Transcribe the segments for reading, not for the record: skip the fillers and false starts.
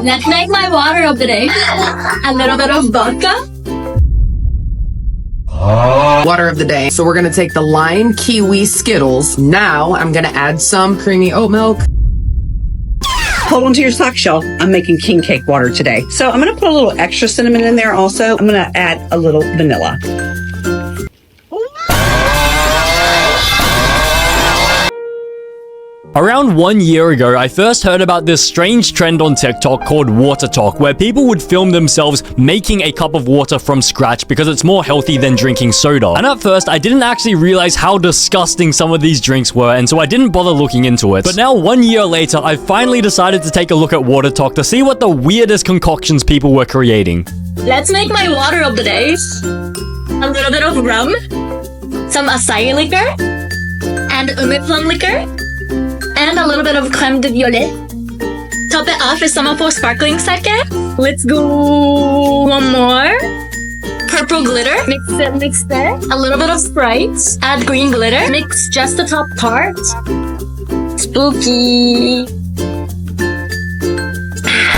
Let's make my water of the day. A little bit of vodka. Water of the day. So we're gonna take the lime kiwi Skittles. Now I'm gonna add some creamy oat milk. Hold on to your sock shell. I'm making king cake water today. So I'm going to put a little extra cinnamon in there also. I'm going to add a little vanilla. Around 1 year ago, I first heard about this strange trend on TikTok called WaterTok, where people would film themselves making a cup of water from scratch because it's more healthy than drinking soda. And at first, I didn't actually realize how disgusting some of these drinks were, and so I didn't bother looking into it. But now, 1 year later, I finally decided to take a look at WaterTok to see what the weirdest concoctions people were creating. Let's make my water of the day. A little bit of rum, some acai liquor, and umi plum liquor, and a little bit of creme de violet. Top it off with some apple sparkling sake. Let's go one more. Purple glitter. Mix it. A little bit of Sprite. Add green glitter. Mix just the top part. Spooky.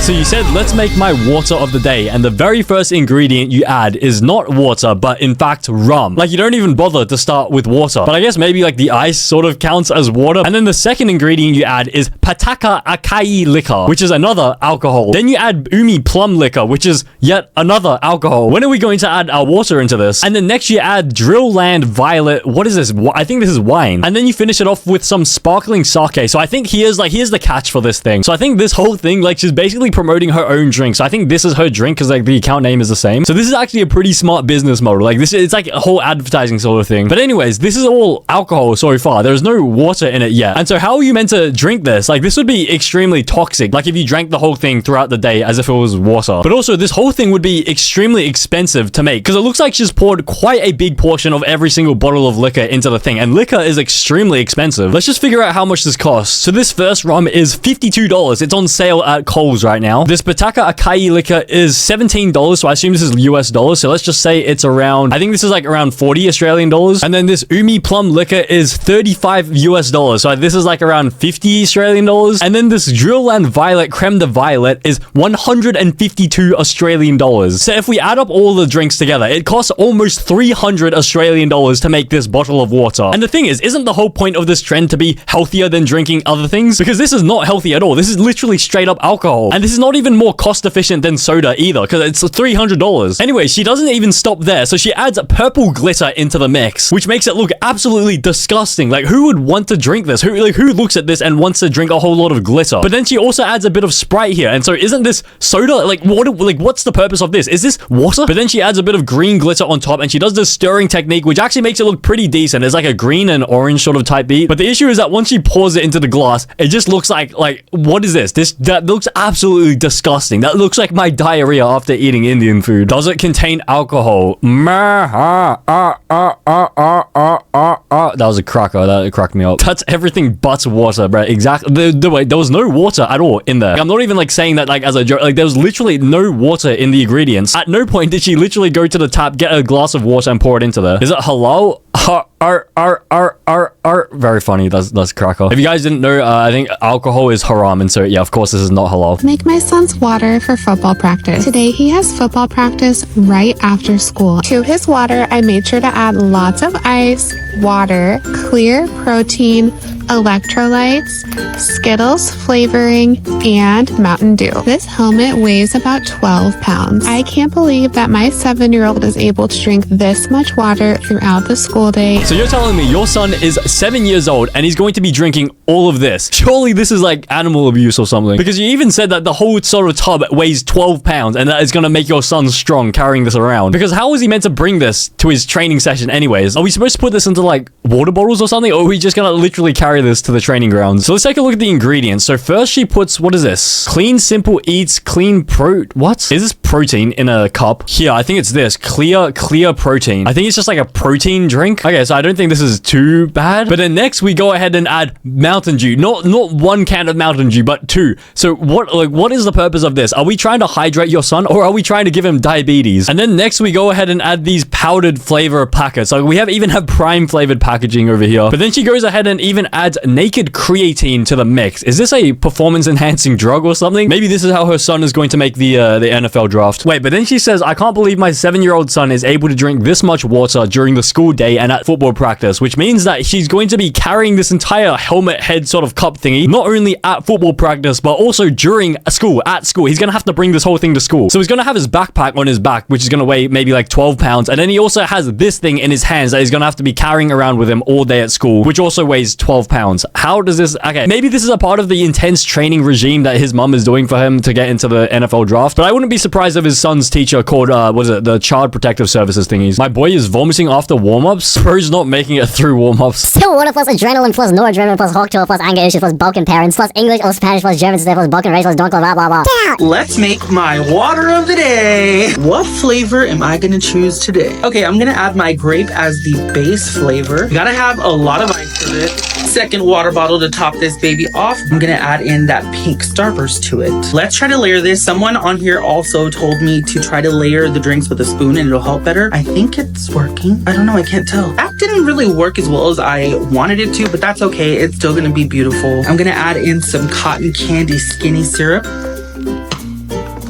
So you said, let's make my water of the day, and the very first ingredient you add is not water, but in fact rum. Like, you don't even bother to start with water. But I guess maybe like the ice sort of counts as water. And then the second ingredient you add is pataka acai liquor, which is another alcohol. Then you add umi plum liquor, which is yet another alcohol. When are we going to add our water into this? And then next you add drill land violet. What is this? I think this is wine. And then you finish it off with some sparkling sake. So I think here's the catch for this thing. So I think this whole thing, like, she's basically promoting her own drink. So I think this is her drink because like the account name is the same. So this is actually a pretty smart business model. Like, it's like a whole advertising sort of thing. But anyways, this is all alcohol so far. There's no water in it yet. And so how are you meant to drink this? Like, this would be extremely toxic. Like, if you drank the whole thing throughout the day as if it was water. But also, this whole thing would be extremely expensive to make because it looks like she's poured quite a big portion of every single bottle of liquor into the thing. And liquor is extremely expensive. Let's just figure out how much this costs. So this first rum is $52. It's on sale at Kohl's right now. This pataka acai liquor is $17, so I assume this is US dollars. So let's just say it's around, I think this is like around 40 Australian dollars. And then this umi plum liquor is 35 US dollars. So this is like around 50 Australian dollars. And then this drill land violet creme de violet is 152 Australian dollars. So if we add up all the drinks together, it costs almost 300 Australian dollars to make this bottle of water. And the thing is, isn't the whole point of this trend to be healthier than drinking other things? Because this is not healthy at all. This is literally straight up alcohol. And this is not even more cost efficient than soda either, because it's $300. Anyway, she doesn't even stop there. So she adds purple glitter into the mix, which makes it look absolutely disgusting. Like, who would want to drink this? Who looks at this and wants to drink a whole lot of glitter? But then she also adds a bit of Sprite here. And so isn't this soda? Like, what's the purpose of this? Is this water? But then she adds a bit of green glitter on top, and she does this stirring technique, which actually makes it look pretty decent. There's like a green and orange sort of type beat. But the issue is that once she pours it into the glass, it just looks like what is this? That looks absolutely disgusting. That looks like my diarrhea after eating Indian food. Does it contain alcohol? That was a cracker. That cracked me up. That's everything but water, bro. Exactly. There was no water at all in there. I'm not even like saying that like as a joke. Like, there was literally no water in the ingredients. At no point did she literally go to the tap, get a glass of water and pour it into there. Is it halal? Very funny. That's cracker. If you guys didn't know, I think alcohol is haram, and so yeah, of course this is not halal. Make my son's water for football practice. Today he has football practice right after school. To his water, I made sure to add lots of ice, water, clear protein, electrolytes, Skittles flavoring, and Mountain Dew. This helmet weighs about 12 pounds. I can't believe that my 7-year-old is able to drink this much water throughout the school day. So you're telling me your son is 7 years old and he's going to be drinking all of this? Surely this is like animal abuse or something, because you even said that the whole sort of tub weighs 12 pounds and that is going to make your son strong carrying this around. Because how is he meant to bring this to his training session anyways? Are we supposed to put this into like water bottles or something, or are we just going to literally carry this to the training grounds? So let's take a look at the ingredients. So first she puts, what is this? Clean Simple Eats Clean what? Is this protein in a cup? Here, I think it's this. Clear protein. I think it's just like a protein drink. Okay, so I don't think this is too bad. But then next we go ahead and add Mountain Dew. Not one can of Mountain Dew, but 2. So what is the purpose of this? Are we trying to hydrate your son, or are we trying to give him diabetes? And then next we go ahead and add these powdered flavor packets. So we even have prime flavored packaging over here. But then she goes ahead and even adds naked creatine to the mix. Is this a performance enhancing drug or something? Maybe this is how her son is going to make the NFL draft. Wait, but then she says, I can't believe my 7-year-old son is able to drink this much water during the school day and at football practice, which means that she's going to be carrying this entire helmet head sort of cup thingy, not only at football practice, but also during school, at school. He's going to have to bring this whole thing to school. So he's going to have his backpack on his back, which is going to weigh maybe like 12 pounds. And then he also has this thing in his hands that he's going to have to be carrying around with him all day at school, which also weighs 12 pounds. How does this... Okay, maybe this is a part of the intense training regime that his mum is doing for him to get into the NFL draft, but I wouldn't be surprised if his son's teacher called, what is it, the Child Protective Services thingies. My boy is vomiting after warm-ups. Bro's not making it through warm-ups. Still water plus adrenaline plus noradrenaline plus hawk plus anger issues plus Balkan parents plus English or Spanish plus German plus Balkan race plus donkel blah blah blah. Let's make my water of the day. What flavor am I gonna choose today? Okay, I'm gonna add my grape as the base flavor. You gotta have a lot of ice in it. Second water bottle to top this baby off. I'm gonna add in that pink Starburst to it. Let's try to layer this. Someone on here also told me to try to layer the drinks with a spoon and it'll help better. I think it's working. I don't know, I can't tell. That didn't really work as well as I wanted it to, but that's okay. It's still gonna be beautiful. I'm gonna add in some cotton candy skinny syrup.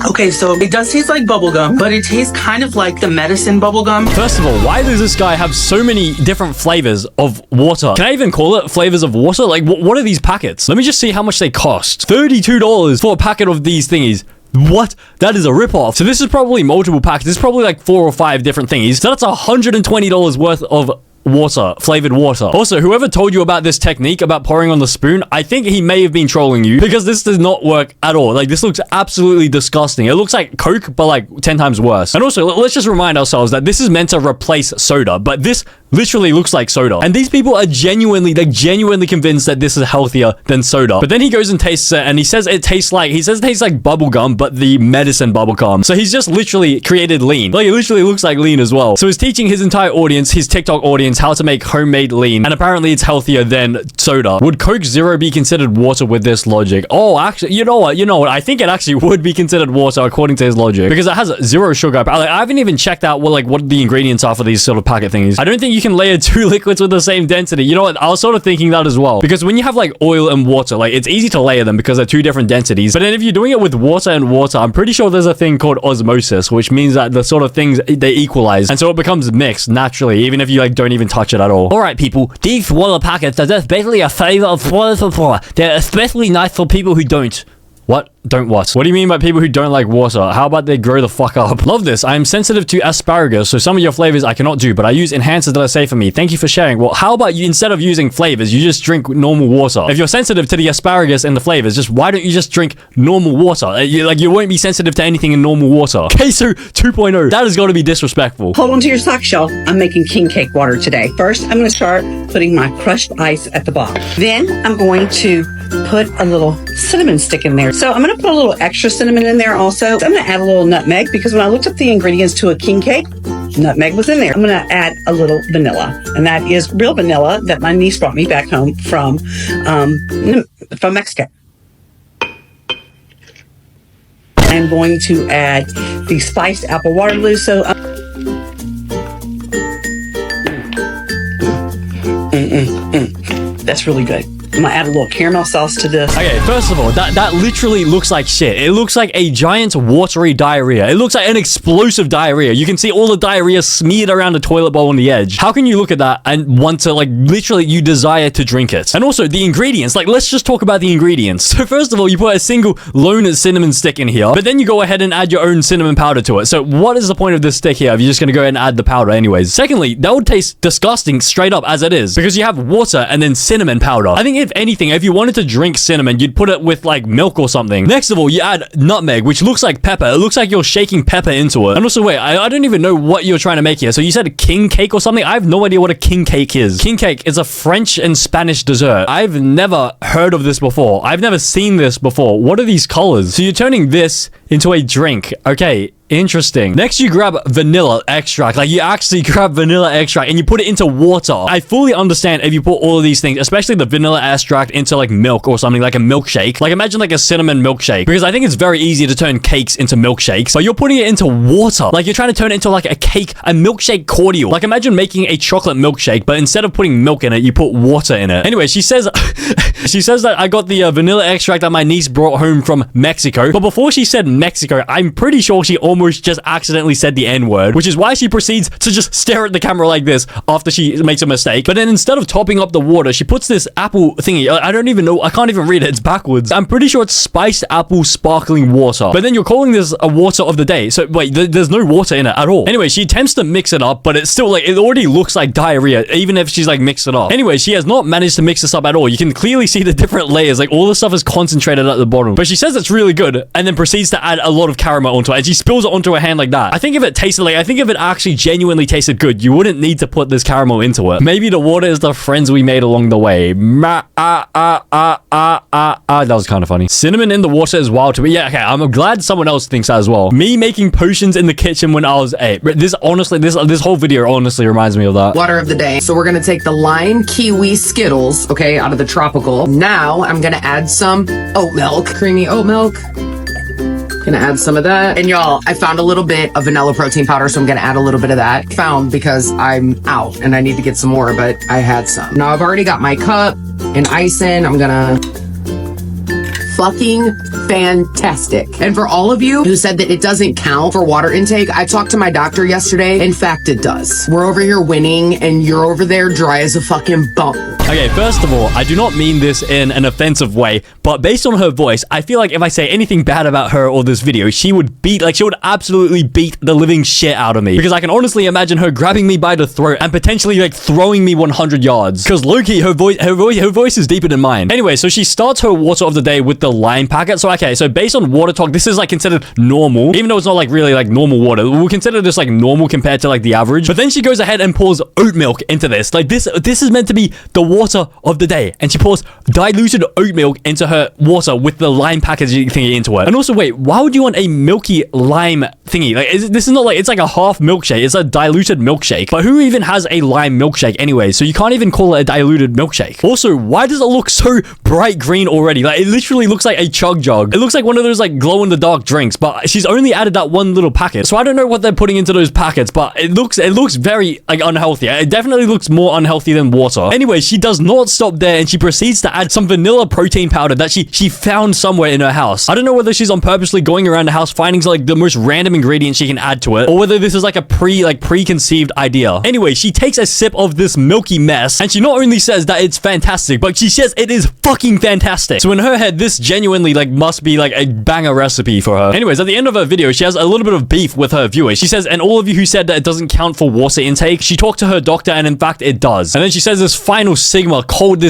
Okay, so it does taste like bubblegum, but it tastes kind of like the medicine bubblegum. First of all, why does this guy have so many different flavors of water? Can I even call it flavors of water? Like, what are these packets? Let me just see how much they cost. $32 for a packet of these thingies. What? That is a ripoff. So this is probably multiple packs. This is probably like 4 or 5 different thingies. So that's $120 worth of water, flavored water. Also, whoever told you about this technique about pouring on the spoon, I think he may have been trolling you because this does not work at all. Like, this looks absolutely disgusting. It looks like Coke, but like 10 times worse. And also, let's just remind ourselves that this is meant to replace soda, but this literally looks like soda. And these people are genuinely convinced that this is healthier than soda. But then he goes and tastes it and he says it tastes like bubble gum, but the medicine bubble gum. So he's just literally created lean. Like, it literally looks like lean as well. So he's teaching his entire audience, his TikTok audience, how to make homemade lean, and apparently it's healthier than soda. Would Coke Zero be considered water with this logic? Oh, actually, you know what? I think it actually would be considered water according to his logic because it has 0 sugar. I haven't even checked out what the ingredients are for these sort of packet thingies. I don't think you can layer 2 liquids with the same density. You know what? I was sort of thinking that as well because when you have like oil and water, like it's easy to layer them because they're 2 different densities. But then if you're doing it with water and water, I'm pretty sure there's a thing called osmosis, which means that the sort of things they equalize, and so it becomes mixed naturally, even if you like don't even touch it at all. Alright people, these water packets are just basically a flavor of water. They're especially nice for people who don't. What? Don't what? What do you mean by people who don't like water? How about they grow the fuck up? Love this. I am sensitive to asparagus, so some of your flavors I cannot do, but I use enhancers that are safe for me. Thank you for sharing. Well, how about you, instead of using flavors, you just drink normal water? If you're sensitive to the asparagus and the flavors, why don't you just drink normal water? You won't be sensitive to anything in normal water. Queso 2.0. That has got to be disrespectful. Hold on to your sock shelf. I'm making king cake water today. First, I'm going to start putting my crushed ice at the bottom. Then I'm going to put a little cinnamon stick in there. So I'm going to put a little extra cinnamon in there also. So I'm going to add a little nutmeg because when I looked up the ingredients to a king cake, nutmeg was in there. I'm going to add a little vanilla, and that is real vanilla that my niece brought me back home from Mexico. I'm going to add the spiced apple Waterloo. So that's really good. I'm gonna add a little caramel sauce to this. Okay, first of all, that literally looks like shit. It looks like a giant watery diarrhea. It looks like an explosive diarrhea. You can see all the diarrhea smeared around the toilet bowl on the edge. How can you look at that and want to, like, literally you desire to drink it? And also, the ingredients. Like, let's just talk about the ingredients. So first of all, you put a single lone cinnamon stick in here, but then you go ahead and add your own cinnamon powder to it. So what is the point of this stick here if you're just gonna go ahead and add the powder anyways? Secondly, that would taste disgusting straight up as it is because you have water and then cinnamon powder. I think if anything, if you wanted to drink cinnamon, you'd put it with like milk or something. Next of all, you add nutmeg, which looks like pepper. It looks like you're shaking pepper into it. And also, wait, I don't even know what you're trying to make here. So you said king cake or something? I have no idea what a king cake is. King cake is a French and Spanish dessert. I've never heard of this before. I've never seen this before. What are these colors? So you're turning this into a drink. Okay. Interesting. Next, you grab vanilla extract. Like, you actually grab vanilla extract and you put it into water. I fully understand if you put all of these things, especially the vanilla extract, into like milk or something, like a milkshake. Like, imagine like a cinnamon milkshake, because I think it's very easy to turn cakes into milkshakes, but you're putting it into water. Like, you're trying to turn it into like a cake, a milkshake cordial. Like, imagine making a chocolate milkshake, but instead of putting milk in it, you put water in it. Anyway, she says she says that I got the vanilla extract that my niece brought home from Mexico. But before she said Mexico, I'm pretty sure she almost just accidentally said the N-word, which is why she proceeds to just stare at the camera like this after she makes a mistake. But then instead of topping up the water, she puts this apple thingy. I don't even know. I can't even read it. It's backwards. I'm pretty sure it's spiced apple sparkling water. But then you're calling this a water of the day. So wait, there's no water in it at all. Anyway, she attempts to mix it up, but it's still like, it already looks like diarrhea, even if she's like mixed it up. Anyway, she has not managed to mix this up at all. You can clearly see the different layers. Like, all the stuff is concentrated at the bottom. But she says it's really good, and then proceeds to add a lot of caramel onto it, and she spills it onto her hand like that. I think if it actually genuinely tasted good, you wouldn't need to put this caramel into it. Maybe the water is the friends we made along the way. That was kind of funny. Cinnamon in the water is wild to me. Yeah, okay, I'm glad someone else thinks that as well. Me making potions in the kitchen when I was 8. This honestly, this whole video honestly reminds me of that. Water of the day. So we're gonna take the lime kiwi Skittles, okay, out of the tropical. Now I'm gonna add some oat milk, creamy oat milk. Gonna add some of that. And y'all, I found a little bit of vanilla protein powder, so I'm gonna add a little bit of that. Found because I'm out and I need to get some more, but I had some. Now I've already got my cup and ice in. I'm gonna... Fucking fantastic. And for all of you who said that it doesn't count for water intake, I talked to my doctor yesterday. In fact, it does. We're over here winning and you're over there dry as a fucking bone. Okay, first of all, I do not mean this in an offensive way, but based on her voice, I feel like if I say anything bad about her or this video, she would absolutely beat the living shit out of me. Because I can honestly imagine her grabbing me by the throat and potentially like throwing me 100 yards. Because low-key, her voice is deeper than mine. Anyway, so she starts her water of the day with the lime packet. So okay, so based on WaterTok, this is like considered normal, even though it's not like really like normal water. We'll consider this like normal compared to like the average. But then she goes ahead and pours oat milk into this. Like this is meant to be the water of the day, and she pours diluted oat milk into her water with the lime packaging thingy into it. And also, wait, why would you want a milky lime thingy? Like, this is not like, it's like a half milkshake. It's a diluted milkshake. But who even has a lime milkshake anyway? So you can't even call it a diluted milkshake. Also, why does it look so bright green already? Like, it literally looks like a chug jug. It looks like one of those like glow in the dark drinks, but she's only added that one little packet. So I don't know what they're putting into those packets, but it looks very like unhealthy. It definitely looks more unhealthy than water. Anyway, she does not stop there, and she proceeds to add some vanilla protein powder that she found somewhere in her house. I don't know whether she's on purposely going around the house finding like the most random ingredients she can add to it, or whether this is like a preconceived idea. Anyway, she takes a sip of this milky mess, and she not only says that it's fantastic, but she says it is fucking fantastic. So in her head, this genuinely like must be like a banger recipe for her. Anyways, at the end of her video, she has a little bit of beef with her viewers. She says, and all of you who said that it doesn't count for water intake, she talked to her doctor, and in fact it does. And then she says this final sigma, cold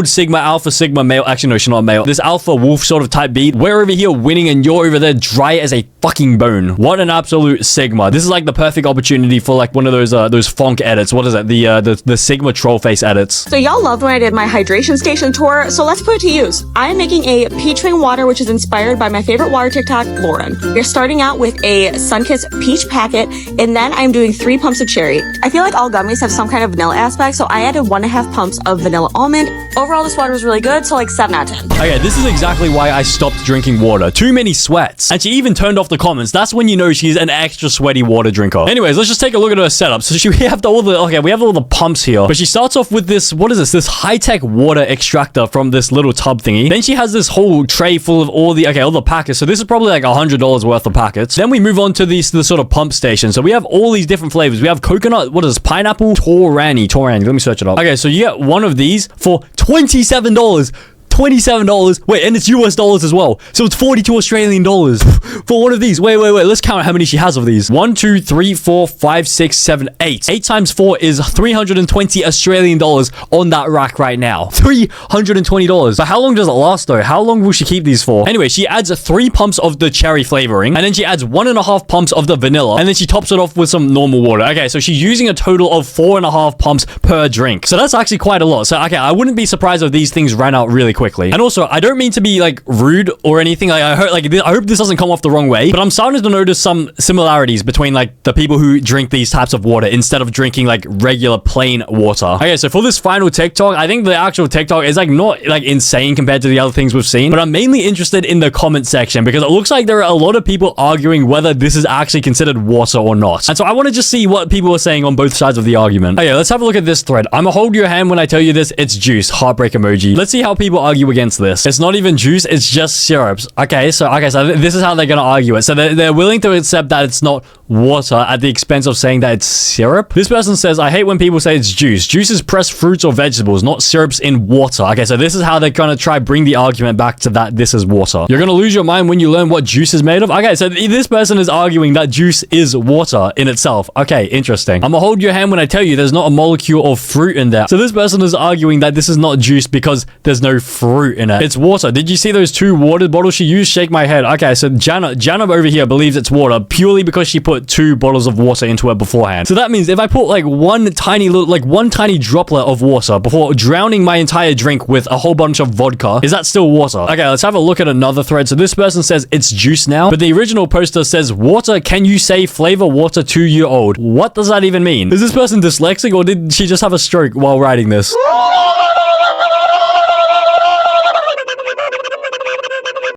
sigma, alpha sigma male, actually no, she's not male, this alpha wolf sort of type beat. We're over here winning and you're over there dry as a fucking bone. What an absolute sigma. This is like the perfect opportunity for like one of those funk edits. What is it? The sigma troll face edits. So y'all loved when I did my hydration station tour, so let's put it to use. I'm making a peach ring water, which is inspired by my favorite water TikTok, Lauren. We're starting out with a Sunkissed peach packet, and then I'm doing 3 pumps of cherry. I feel like all gummies have some kind of vanilla aspect, so I added 1.5 pumps of vanilla almond. Overall, this water was really good, so like 7 out of 10. Okay, this is exactly why I stopped drinking water. Too many sweats. And she even turned off the comments. That's when you know she's an extra sweaty water drinker. Anyways, let's just take a look at her setup. So we have all the pumps here. But she starts off with this, what is this? This high-tech water extractor from this little tub thingy. Then she has this whole tray full of all the packets. So this is probably like $100 worth of packets. Then we move on to the sort of pump station. So we have all these different flavors. We have coconut, what is this? Pineapple, Torani. Let me search it up. Okay, so you get one of these for $27. $27. Wait, and it's US dollars as well. So it's 42 Australian dollars for one of these. Wait. Let's count how many she has of these. 1, 2, 3, 4, 5, 6, 7, 8. 8 times 4 is 320 Australian dollars on that rack right now. $320. But how long does it last though? How long will she keep these for? Anyway, she adds 3 pumps of the cherry flavoring, and then she adds 1.5 pumps of the vanilla, and then she tops it off with some normal water. Okay, so she's using a total of 4.5 pumps per drink. So that's actually quite a lot. So okay, I wouldn't be surprised if these things ran out really quick. quickly. And also, I don't mean to be like rude or anything. I hope this doesn't come off the wrong way, but I'm starting to notice some similarities between like the people who drink these types of water instead of drinking like regular plain water. Okay, so for this final TikTok, I think the actual TikTok is like not like insane compared to the other things we've seen, but I'm mainly interested in the comment section because it looks like there are a lot of people arguing whether this is actually considered water or not. And so I want to just see what people are saying on both sides of the argument. Okay, let's have a look at this thread. I'm gonna hold your hand when I tell you this. It's juice. Heartbreak emoji. Let's see how people argue against this. It's not even juice. It's just syrups. Okay, so this is how they're gonna argue it. So they're willing to accept that it's not water at the expense of saying that it's syrup. This person says, I hate when people say it's juice. Juice is pressed fruits or vegetables, not syrups in water. Okay, so this is how they're gonna try bring the argument back to that this is water. You're gonna lose your mind when you learn what juice is made of. Okay, so this person is arguing that juice is water in itself. Okay, interesting. I'm gonna hold your hand when I tell you there's not a molecule of fruit in there. So this person is arguing that this is not juice because there's no fruit in it. It's water. Did you see those 2 water bottles she used? Shake my head. Okay, so Jana over here believes it's water purely because she put 2 bottles of water into it beforehand. So that means if I put like one tiny droplet of water before drowning my entire drink with a whole bunch of vodka, is that still water? Okay, let's have a look at another thread. So this person says it's juice now, but the original poster says water. Can you say flavor water 2-year-old? What does that even mean? Is this person dyslexic or did she just have a stroke while writing this?